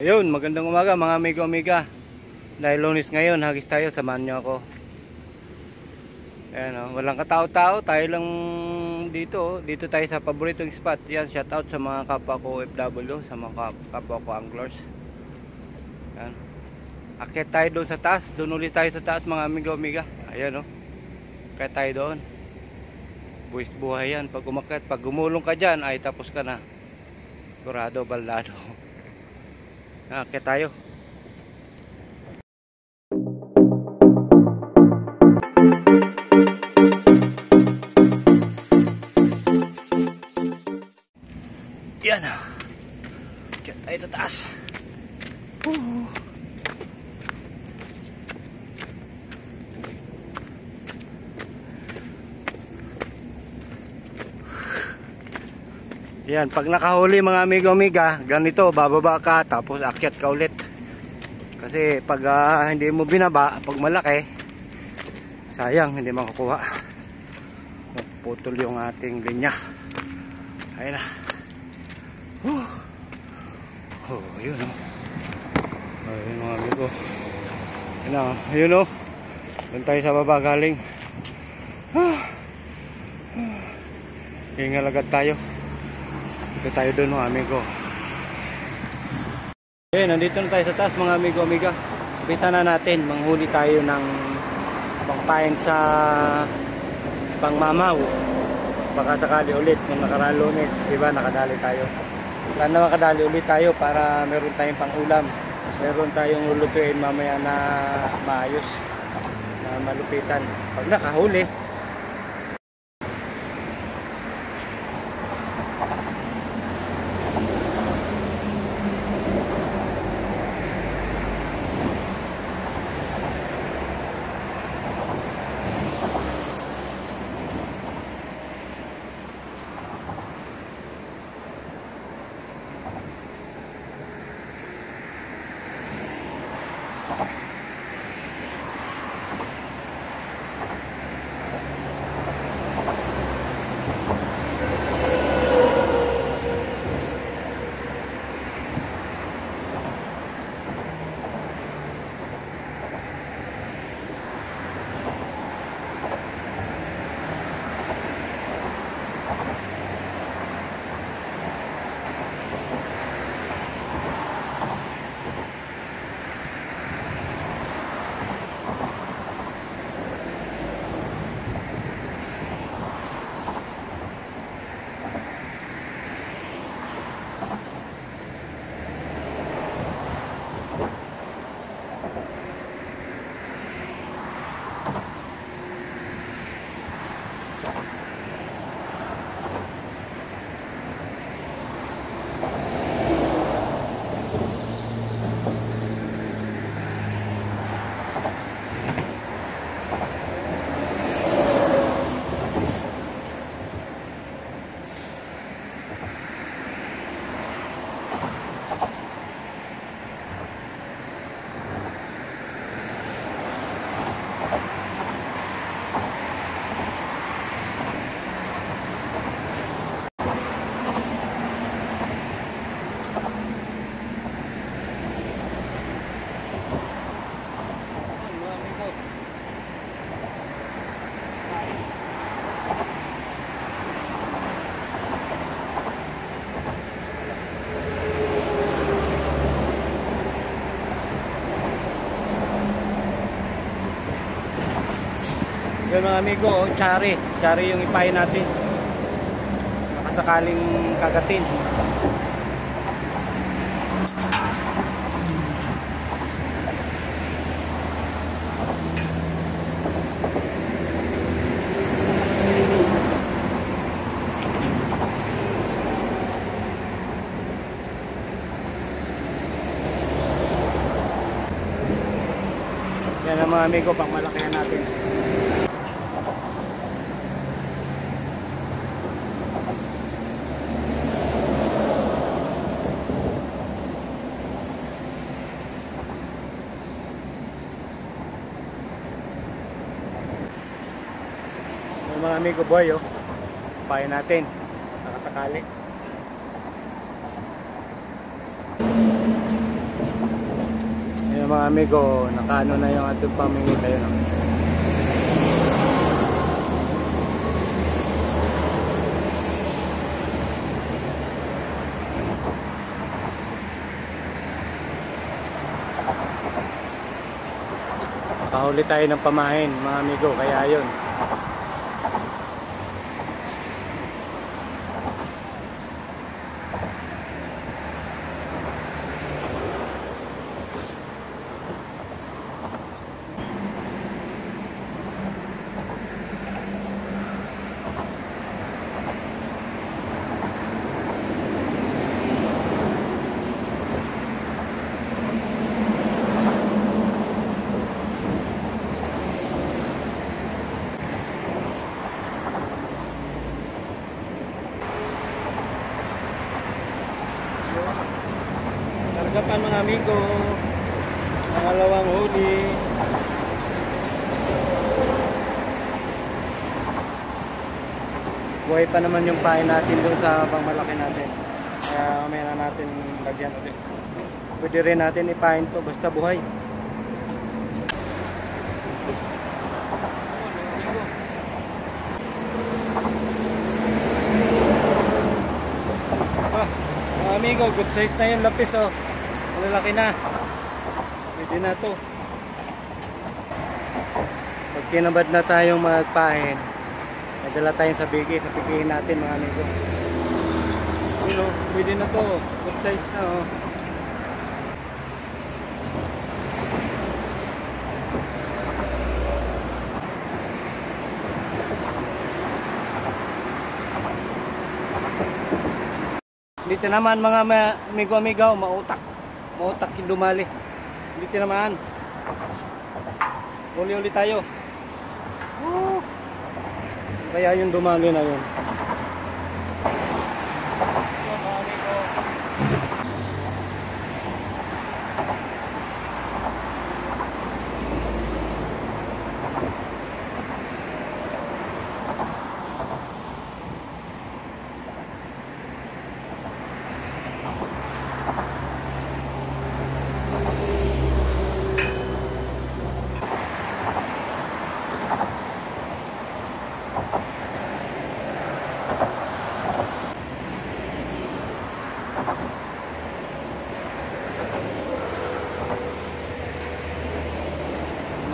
Ayun, magandang umaga mga amigo-amiga. Dahil Lunes ngayon, hagis tayo, samahan nyo ako. Ayan, walang katao-tao, tayo lang dito. Dito tayo sa paboritong spot. Yan, shout out sa mga kapwa ko OFW, sa mga kapwa ko anglers. Ayan. Akyat tayo doon sa taas, doon ulit tayo sa taas mga amigo-amiga. Ayan, akyat tayo doon. Buwis buhay yan, pag umakyat, pag gumulong ka dyan, ay tapos ka na. Sigurado, baldado. Akyat tayo. Yan. Akyat tayo sa taas. Yan, pag nakahuli mga amigo-amiga, ganito, bababa ka, tapos akyat ka ulit. Kasi pag hindi mo binaba, pag malaki, sayang, hindi makukuha. Putol yung ating linya. Ayun na. Yun ayun mga amigo. Ayun doon tayo sa baba galing. Hingal agad tayo. Dito tayo doon mga amigo. Okay, nandito na tayo sa taas mga amigo-amiga. Kita na natin, manghuli tayo ng pangpain sa pangmamaw. Baka sakali ulit nung nakaraan Lunes, diba, nakadali tayo. Sana makadali ulit tayo para meron tayong pang-ulam. Meron tayong lulutuin mamaya na maayos, na malupitan. Pag nakahuli, yun mga amigo, tsari yung ipain natin. Nakasakaling kagatin. Yan ang mga amigo, pang malakihan natin. Mga amigo boy, payo natin, nakatakali. mga amigo, nakaano na yung ating pamingit. Ayun, oh. Nakahuli tayo ng pamahin mga amigo, kaya yun. Karga mga amigo, pangalawang huli. Buhay pa naman yung pain natin doon sa pangmalaki natin, kaya may na natin lagyan ulit. Pwede rin natin ipain to basta buhay. Mga amigo, good size na yung lapis, oh. Malalaki na. Pwede na to. Pag kinabad na tayong magpahin, nadala tayong sa bigay, sa pikihin natin mga amigo. Pero pwede na to. Good size na, oh. Dito naman mga amigo-amigo, mautak yung dumali. Dito naman. Uli-uli tayo. Kaya yung dumali na yun.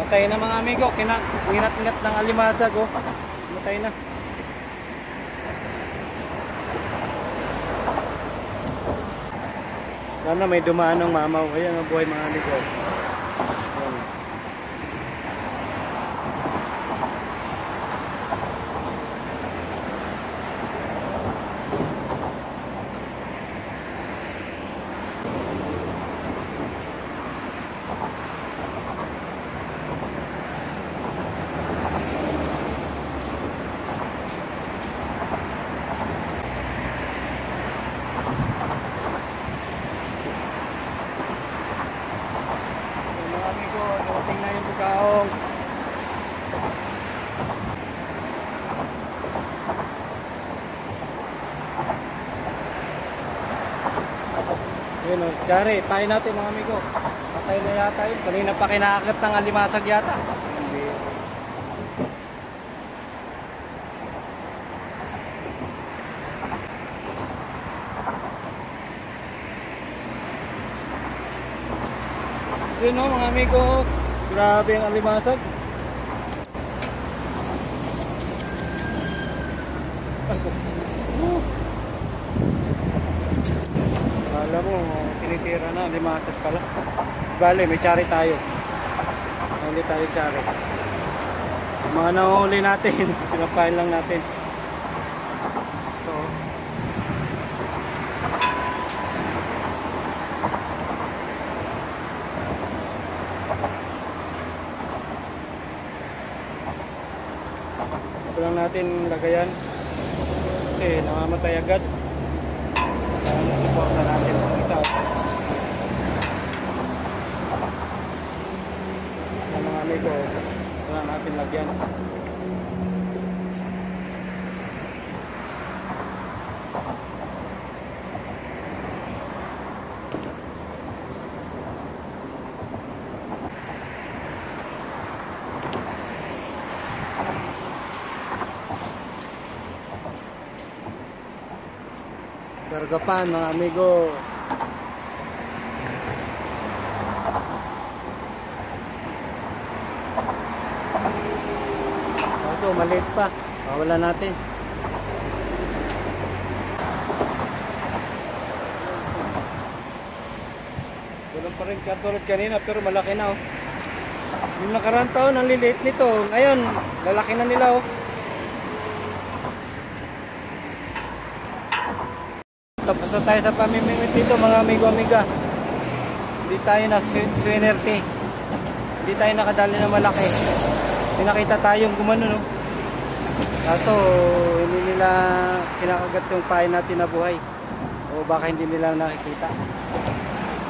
Matay na mga amigo, kinat-ngat ng alimasag, oh. Matay na. Sana may dumaan ng mamaw. Ayan ang buhay mga amigo. Ayan. Dating na yung bukaong. Yun o, kari, tayo natin mga amigo. Patay na yata yun. Kanina pa kinakakit ng alimasag yata. Yun o mga amigo. Grabe ang alimasag. Alam mo, tinitira na, alimasag pala. Bale, may tsari tayo. Hindi tayo tsari. Mga nahuli natin, pinapain lang natin. So, ito lang natin lagayan. Okay, namamatay agad. Suporta natin ang ito. Yan mga amigo, ito lang natin lagyan. Kargapan mga amigo. Ito maliit pa, wala natin. Ganun pa rin katulad kanina pero malaki na oh. Yung nakaraan taon ang liliit nito, ngayon lalaki na nila oh. Tapos na tayo sa pamimimit dito mga amigo-amiga. Hindi tayo na swinerte. Hindi tayo nakadali na malaki. Pinakita tayong gumano no. Kaso hindi nila kinakagat yung pain natin na buhay. O baka hindi nila nakikita.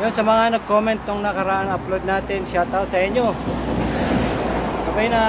Yun, sa mga nag-comment nung nakaraan upload natin, shoutout sa inyo. Sabay na.